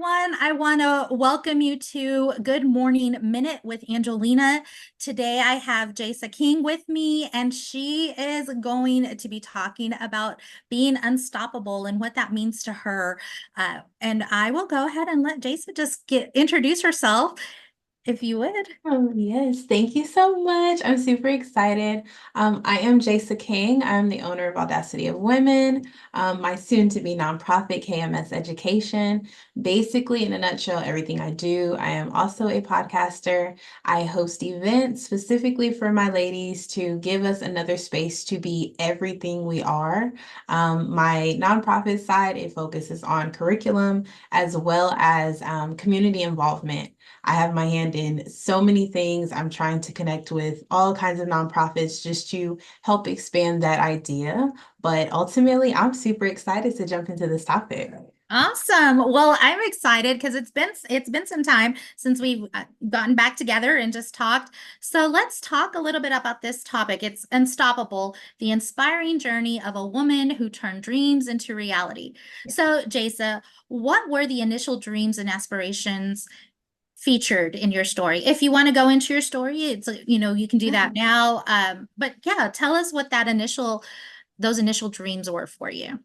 everyone. I want to welcome you to Good Morning Minute with Angelina. Today I have Jaysa King with me, and she is going to be talking about being unstoppable and what that means to her. And I will go ahead and let Jaysa just introduce herself, if you would. Oh, yes, thank you so much. I'm super excited. I am Jaysa King. I'm the owner of Audacity of Women, my soon-to-be nonprofit KMS Education. Basically, in a nutshell, everything I do. I am also a podcaster. I host events specifically for my ladies to give us another space to be everything we are. My nonprofit side, it focuses on curriculum as well as community involvement. I have my hand in so many things. I'm trying to connect with all kinds of nonprofits just to help expand that idea. But ultimately, I'm super excited to jump into this topic. Awesome. Well, I'm excited because it's been some time since we've gotten back together and just talked. So let's talk a little bit about this topic. It's Unstoppable, the inspiring journey of a woman who turned dreams into reality. So, Jaysa, what were the initial dreams and aspirations featured in your story? If you want to go into your story, you can do that now. But yeah, tell us what those initial dreams were for you.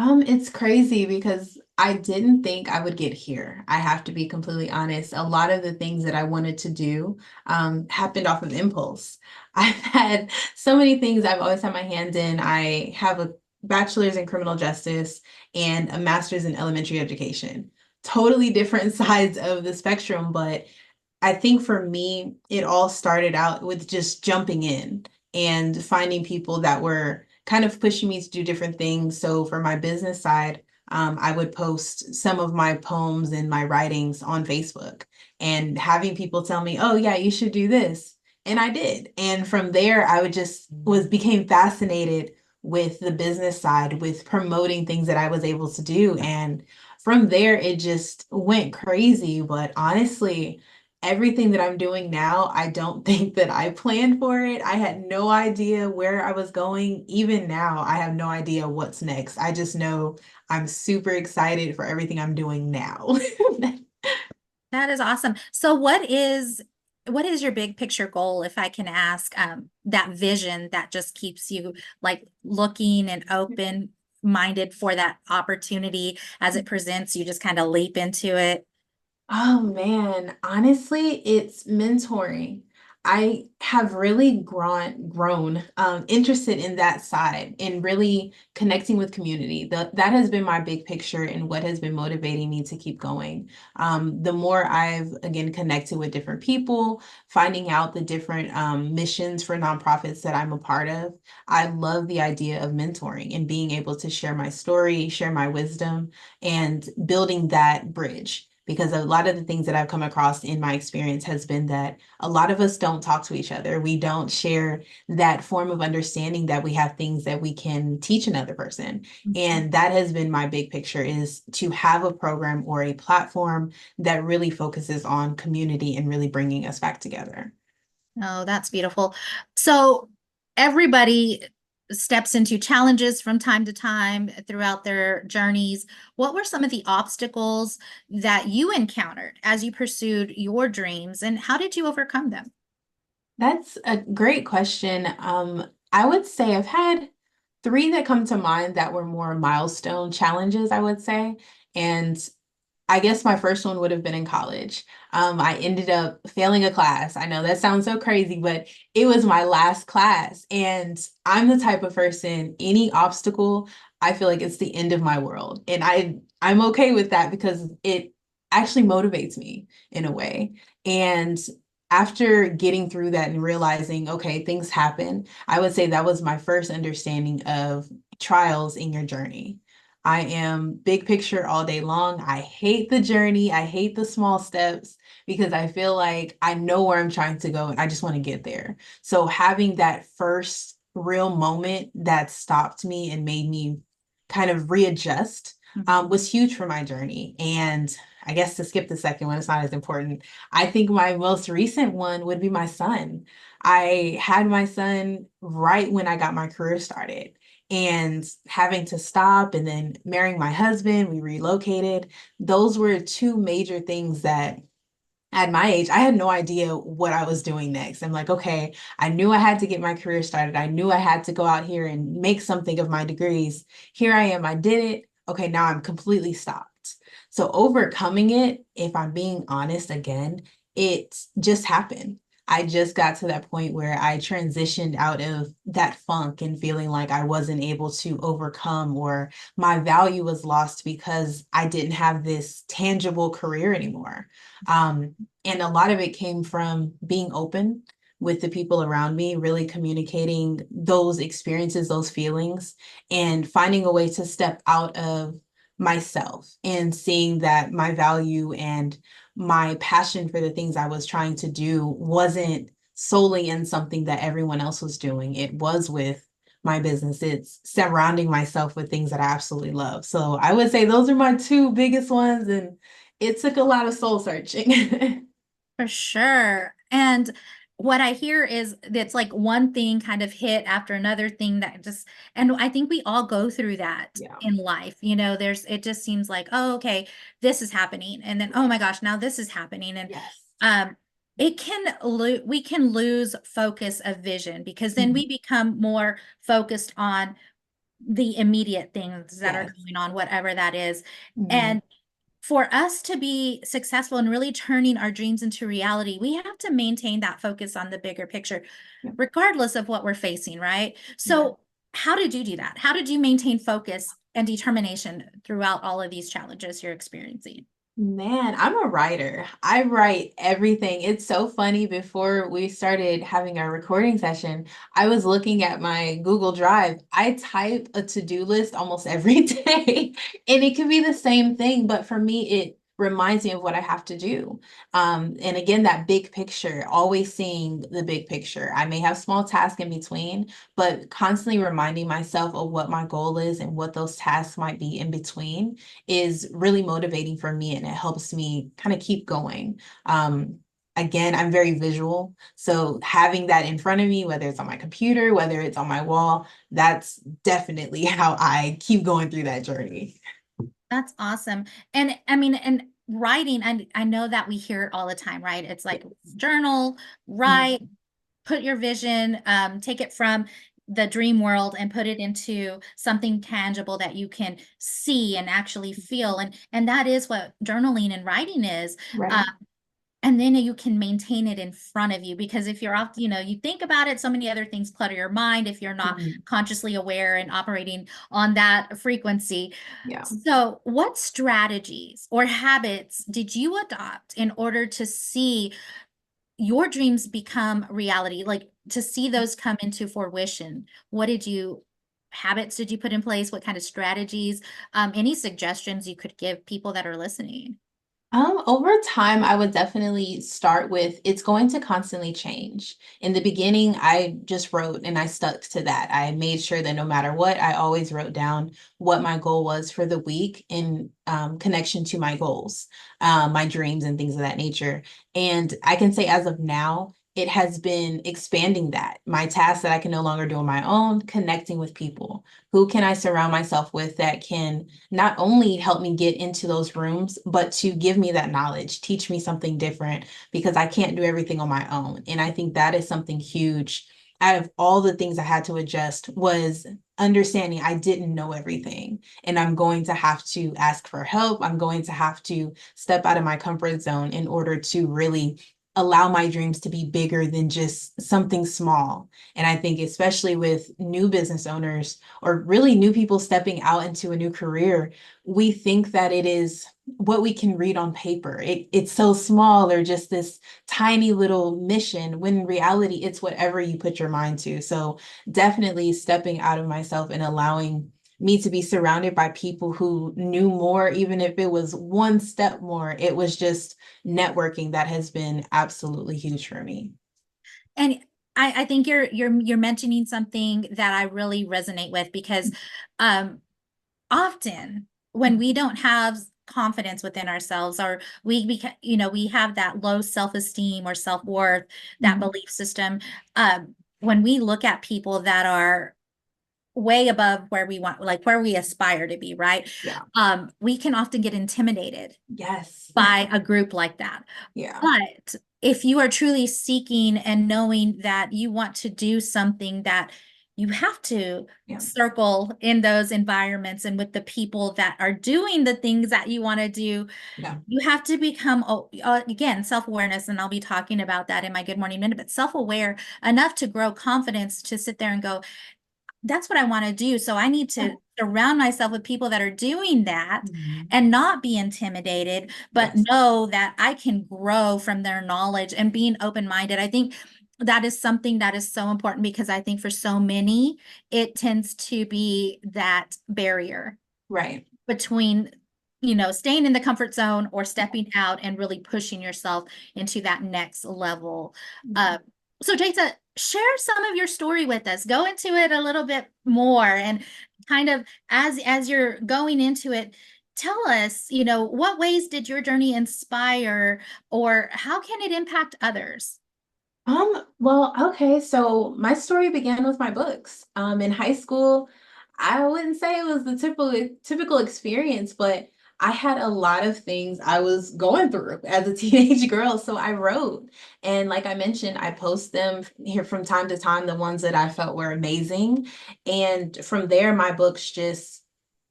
It's crazy because I didn't think I would get here. I have to be completely honest. A lot of the things that I wanted to do happened off of impulse. I've had so many things I've always had my hand in. I have a bachelor's in criminal justice and a master's in elementary education. Totally different sides of the spectrum, but I think for me, it all started out with just jumping in and finding people that were kind of pushing me to do different things. So for my business side, I would post some of my poems and my writings on Facebook and having people tell me, oh yeah, you should do this. And I did. And from there, I would just became fascinated with the business side, with promoting things that I was able to do. And from there, it just went crazy. But honestly, everything that I'm doing now, I don't think that I planned for it. I had no idea where I was going. Even now, I have no idea what's next. I just know I'm super excited for everything I'm doing now. That is awesome. So what is your big picture goal, if I can ask, that vision that just keeps you like looking and open minded for that opportunity as it presents, you just kind of leap into it? Oh man, honestly, it's mentoring. I have really grown interested in that side and really connecting with community. That has been my big picture and what has been motivating me to keep going. The more I've again connected with different people, finding out the different missions for nonprofits that I'm a part of, I love the idea of mentoring and being able to share my story, share my wisdom, and building that bridge because a lot of the things that I've come across in my experience has been that a lot of us don't talk to each other. We don't share that form of understanding that we have things that we can teach another person. Mhm. And that has been my big picture is to have a program or a platform that really focuses on community and really bringing us back together. Oh, that's beautiful. So everybody steps into challenges from time to time throughout their journeys. What were some of the obstacles that you encountered as you pursued your dreams, and how did you overcome them? That's a great question. I would say I've had three that come to mind that were more milestone challenges, I would say. And I guess my first one would have been in college. I ended up failing a class. I know that sounds so crazy, but it was my last class. And I'm the type of person, any obstacle, I feel like it's the end of my world. And I'm okay with that because it actually motivates me in a way. And after getting through that and realizing, okay, things happen, I would say that was my first understanding of trials in your journey. I am big picture all day long. I hate the journey. I hate the small steps because I feel like I know where I'm trying to go and I just want to get there. So having that first real moment that stopped me and made me kind of readjust was huge for my journey. And I guess to skip the second one, it's not as important. I think my most recent one would be my son. I had my son right when I got my career started. and having to stop and then marrying my husband, we relocated. Those were two major things that at my age, I had no idea what I was doing next. I'm like, okay, I knew I had to get my career started. I knew I had to go out here and make something of my degrees. Here I am, I did it. Okay, now I'm completely stopped. So overcoming it, if I'm being honest again, it just happened. I just got to that point where I transitioned out of that funk and feeling like I wasn't able to overcome, or my value was lost because I didn't have this tangible career anymore. Um, and a lot of it came from being open with the people around me, really communicating those experiences, those feelings, and finding a way to step out of myself and seeing that my value and my passion for the things I was trying to do wasn't solely in something that everyone else was doing. It was with my business. It's surrounding myself with things that I absolutely love. So I would say those are my two biggest ones. And it took a lot of soul searching. For sure. And what I hear is it's like one thing kind of hit after another thing that just, and I think we all go through that Yeah. in life. You know, it just seems like, oh, okay, this is happening. And then, oh my gosh, now this is happening. And Yes. um, we can lose focus of vision because then Mhm. we become more focused on the immediate things that are Yes. going on, whatever that is. Mhm. And for us to be successful in really turning our dreams into reality, we have to maintain that focus on the bigger picture, Yeah. regardless of what we're facing, right? Yeah. So, how did you do that? How did you maintain focus and determination throughout all of these challenges you're experiencing? Man, I'm a writer. I write everything. It's so funny. Before we started having our recording session, I was looking at my Google Drive. I type a to-do list almost every day, and it could be the same thing, but for me, it reminds me of what I have to do. And again, that big picture, always seeing the big picture. I may have small tasks in between, but constantly reminding myself of what my goal is and what those tasks might be in between is really motivating for me, and it helps me kind of keep going. Again, I'm very visual. So having that in front of me, whether it's on my computer, whether it's on my wall, that's definitely how I keep going through that journey. That's awesome. And I mean, and writing, I know that we hear it all the time, right? It's Yeah. like journal, write, Mhm. put your vision, take it from the dream world and put it into something tangible that you can see and actually feel. And that is what journaling and writing is. Uh, Right. and then you can maintain it in front of you because if you're off, you know, you think about it, so many other things clutter your mind if you're not Mhm. consciously aware and operating on that frequency. Yeah. So, what strategies or habits did you adopt in order to see your dreams become reality, like to see those come into fruition? What habits did you put in place? What kind of strategies? Any suggestions you could give people that are listening? Over time, I would definitely start with it's going to constantly change. In the beginning, I just wrote and I stuck to that. I made sure that no matter what, I always wrote down what my goal was for the week in connection to my goals, my dreams, and things of that nature. And I can say as of now, it has been expanding that. My tasks that I can no longer do on my own, connecting with people. Who can I surround myself with that can not only help me get into those rooms, but to give me that knowledge, teach me something different because I can't do everything on my own. And I think that is something huge. Out of all the things I had to adjust was understanding I didn't know everything, and I'm going to have to ask for help. I'm going to have to step out of my comfort zone in order to really allow my dreams to be bigger than just something small. And I think especially with new business owners or really new people stepping out into a new career, we think that it is what we can read on paper. It's so small or just this tiny little mission, when in reality, it's whatever you put your mind to. So definitely stepping out of myself and allowing me to be surrounded by people who knew more, even if it was one step more. It was just networking that has been absolutely huge for me. And I think you're mentioning something that I really resonate with because often when we don't have confidence within ourselves or we have that low self-esteem or self-worth, that Mhm. belief system, when we look at people that are way above where we want, like where we aspire to be, right? Yeah. We can often get intimidated Yes. by a group like that. Yeah. But if you are truly seeking and knowing that you want to do something, that you have to Yeah. circle in those environments and with the people that are doing the things that you want to do, Yeah. you have to become, again, self-awareness. And I'll be talking about that in my Good Morning Minute, but self-aware enough to grow confidence to sit there and go, that's what I want to do. So I need Yeah. to surround myself with people that are doing that Mhm. and not be intimidated, but Yes. know that I can grow from their knowledge and being open-minded. I think that is something that is so important because I think for so many, it tends to be that barrier Right. between, staying in the comfort zone or stepping out and really pushing yourself into that next level. Mhm. Uh, so Jaysa, share some of your story with us. Go into it a little bit more and kind of as you're going into it, tell us, what ways did your journey inspire or how can it impact others? Well, okay, so my story began with my books. In high school, I wouldn't say it was the typical experience, but I had a lot of things I was going through as a teenage girl. So I wrote. And like I mentioned, I post them here from time to time, the ones that I felt were amazing. And from there, my books just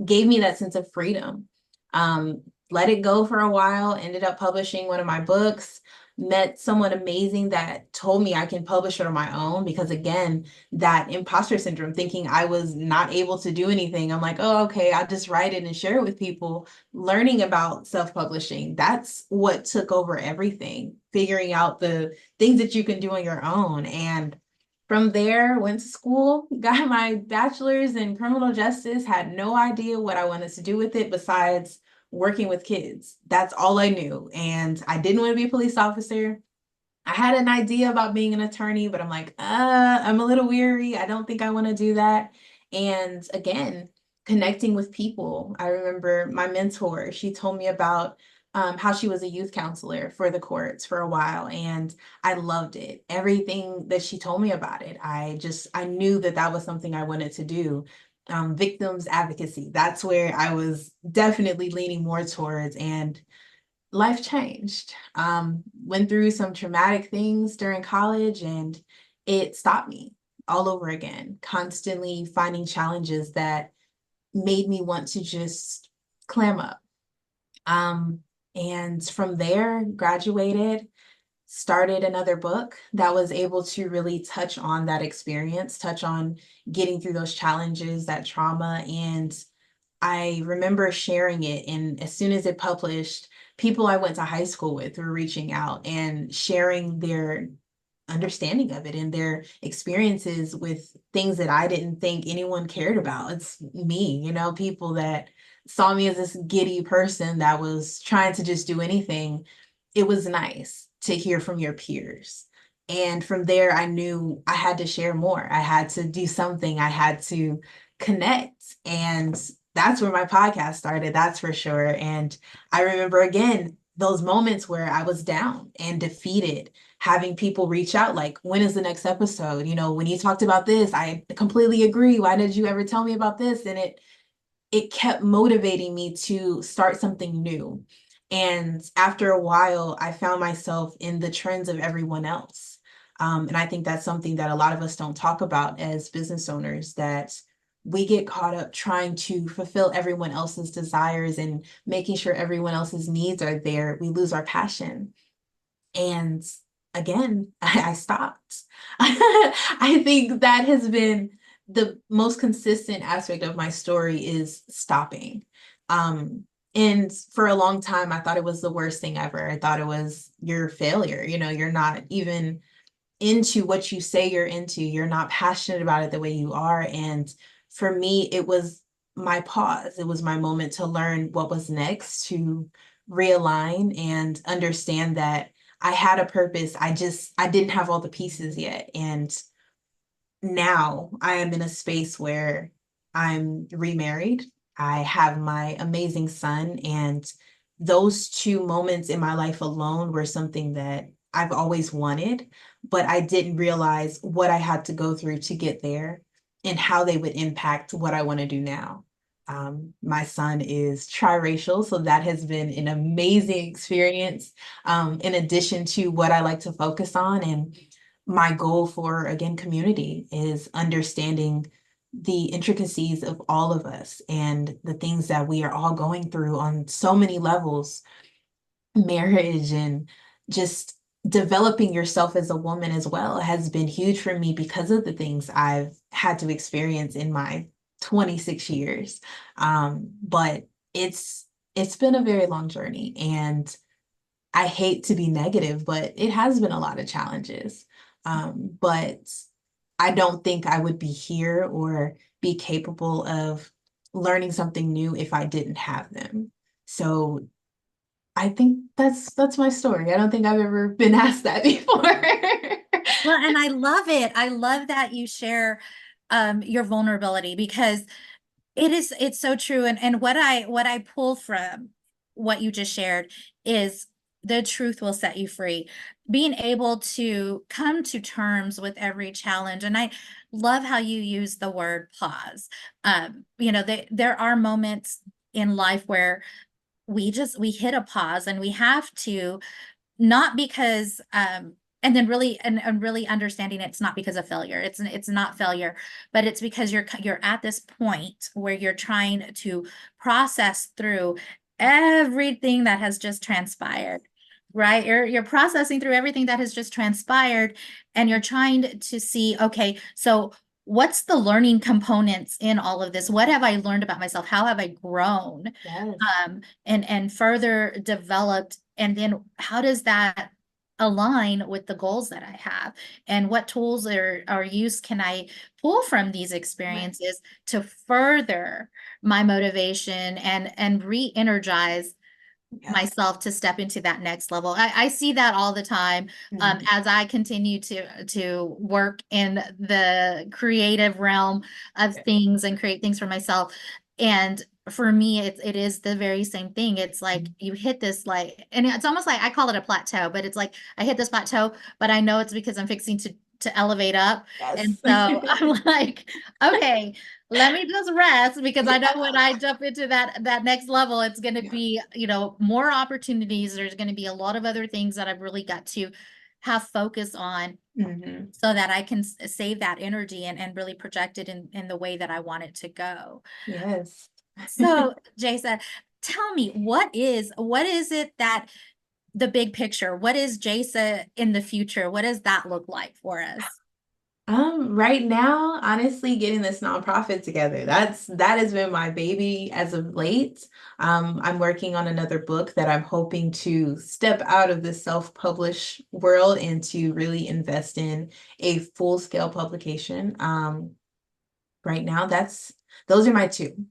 gave me that sense of freedom. Um, Let it go for a while, ended up publishing one of my books, met someone amazing that told me I can publish it on my own because again, that imposter syndrome, thinking I was not able to do anything. I'm like, oh, okay, I'll just write it and share it with people. Learning about self-publishing, that's what took over everything, figuring out the things that you can do on your own. And from there, went to school, got my bachelor's in criminal justice, had no idea what I wanted to do with it besides working with kids. That's all I knew. And I didn't want to be a police officer. I had an idea about being an attorney, but I'm like, I'm a little weary. I don't think I want to do that. And again, connecting with people. I remember my mentor, she told me about how she was a youth counselor for the courts for a while, and I loved it. Everything that she told me about it, I knew that that was something I wanted to do. Victims advocacy, that's where I was definitely leaning more towards. And life changed. Went through some traumatic things during college and it stopped me all over again, constantly finding challenges that made me want to just clam up. Um, and from there, graduated, started another book that was able to really touch on that experience, touch on getting through those challenges, that trauma. And I remember sharing it, and as soon as it published, people I went to high school with were reaching out and sharing their understanding of it and their experiences with things that I didn't think anyone cared about. It's me, people that saw me as this giddy person that was trying to just do anything. It was nice to hear from your peers. And from there, I knew I had to share more. I had to do something. I had to connect. And that's where my podcast started, that's for sure. And I remember again, those moments where I was down and defeated, having people reach out like, when is the next episode? When you talked about this, I completely agree. Why did you ever tell me about this? And it kept motivating me to start something new. And after a while, I found myself in the trends of everyone else. And I think that's something that a lot of us don't talk about as business owners, that we get caught up trying to fulfill everyone else's desires and making sure everyone else's needs are there. We lose our passion. And again, I stopped. I think that has been the most consistent aspect of my story, is stopping. And for a long time, I thought it was the worst thing ever. I thought it was your failure. You're not even into what you say you're into. You're not passionate about it the way you are. And for me, it was my pause. It was my moment to learn what was next, to realign and understand that I had a purpose. I didn't have all the pieces yet. And now I am in a space where I'm remarried. I have my amazing son, and those two moments in my life alone were something that I've always wanted, but I didn't realize what I had to go through to get there. and how they would impact what I want to do now. My son is triracial, so that has been an amazing experience, in addition to what I like to focus on. And my goal for, again, community is understanding the intricacies of all of us and the things that we are all going through on so many levels, marriage and just developing yourself as a woman as well has been huge for me because of the things I've had to experience in my 26 years. But it's been a very long journey, and I hate to be negative, but it has been a lot of challenges. But I don't think I would be here or be capable of learning something new if I didn't have them. So I think that's my story. I don't think I've ever been asked that before. Well, and I love it. I love that you share your vulnerability because it's so true. And what I pull from what you just shared is the truth will set you free. Being able to come to terms with every challenge. And I love how you use the word pause. There are moments in life where we hit a pause and we have to, not because and then really and really understanding it's not because of failure. It's not failure, but it's because you're at this point where you're trying to process through everything that has just transpired, right? You're processing through everything that has just transpired, and you're trying to see, okay, so what's the learning components in all of this? What have I learned about myself? How have I grown? Yes. And further developed, and then how does that align with the goals that I have, and what tools or use can I pull from these Right. experiences to further my motivation and re-energize Yeah. myself to step into that next level. I see that all the time, Mhm. as I continue to work in the creative realm of Yeah. things and create things for myself. And for me, it is the very same thing. It's like Mhm. you hit this, like, and it's almost like I call it a plateau, but it's like I hit this plateau, but I know it's because I'm fixing to elevate up. And Yes. so I'm like, okay, let me just rest, because I know when Yeah. I jump into that next level, it's going to Yeah. be, more opportunities. There's going to be a lot of other things that I've really got to have focus on Mhm. so that I can save that energy and really project it in the way that I want it to go. Yes. So, Jaysa, tell me, what is it that the big picture, what is Jaysa in the future? What does that look like for us? Right now, honestly, getting this nonprofit together, that has been my baby as of late. I'm working on another book that I'm hoping to step out of the self-publish world and to really invest in a full-scale publication. Right now, those are my two.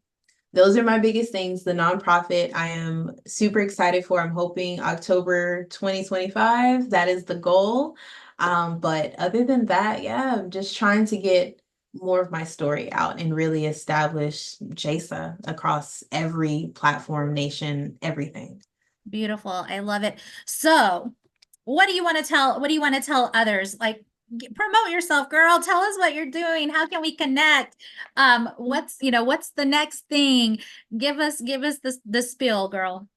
Those are my biggest things. The nonprofit I am super excited for. I'm hoping October 2025. That is the goal. But other than that, yeah, I'm just trying to get more of my story out and really establish Jaysa across every platform, nation, everything. Beautiful. I love it. So, what do you want to tell others? Like, promote yourself, girl. Tell us what you're doing. How can we connect? What's the next thing? Give us the spiel, girl.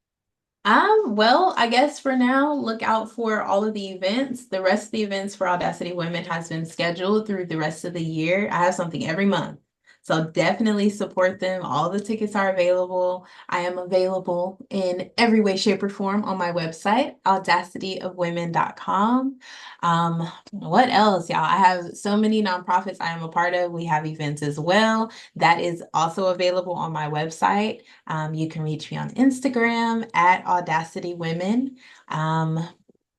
Well, I guess for now, look out for all of the events. The rest of the events for Audacity Women has been scheduled through the rest of the year. I have something every month. So definitely support them. All the tickets are available. I am available in every way, shape, or form on my website, audacityofwomen.com. What else, y'all? I have so many nonprofits I am a part of. We have events as well. That is also available on my website. You can reach me on Instagram at Audacity Women. Um,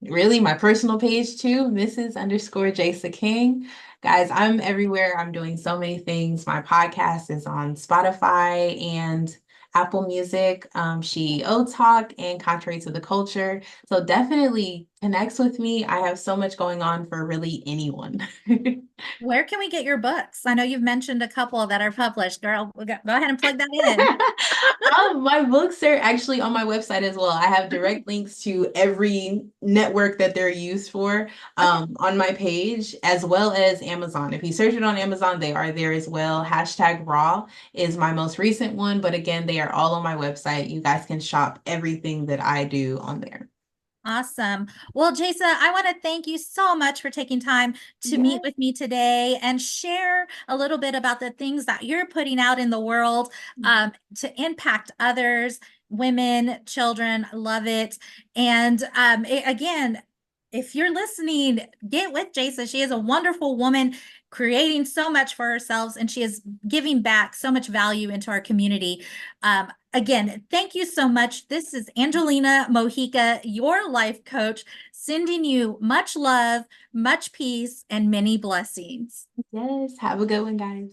Really, my personal page too, Mrs. underscore Jaysa King. Guys, I'm everywhere. I'm doing so many things. My podcast is on Spotify and Apple Music, She O Talk, and Contrary to the Culture. So definitely connects with me. I have so much going on for really anyone. Where can we get your books? I know you've mentioned a couple that are published. Girl, go ahead and plug that in. My books are actually on my website as well. I have direct links to every network that they're used for Okay. on my page, as well as Amazon. If you search it on Amazon, they are there as well. Hashtag Raw is my most recent one, but again, they are all on my website. You guys can shop everything that I do on there. Awesome. Well, Jaysa, I want to thank you so much for taking time to meet Yes. with me today and share a little bit about the things that you're putting out in the world to impact others, women, children. Love it. And again, if you're listening, get with Jaysa. She is a wonderful woman creating so much for herself, and she is giving back so much value into our community. Again, thank you so much. This is Angelina Mojica, your life coach, sending you much love, much peace, and many blessings. Yes. Have a good one, guys.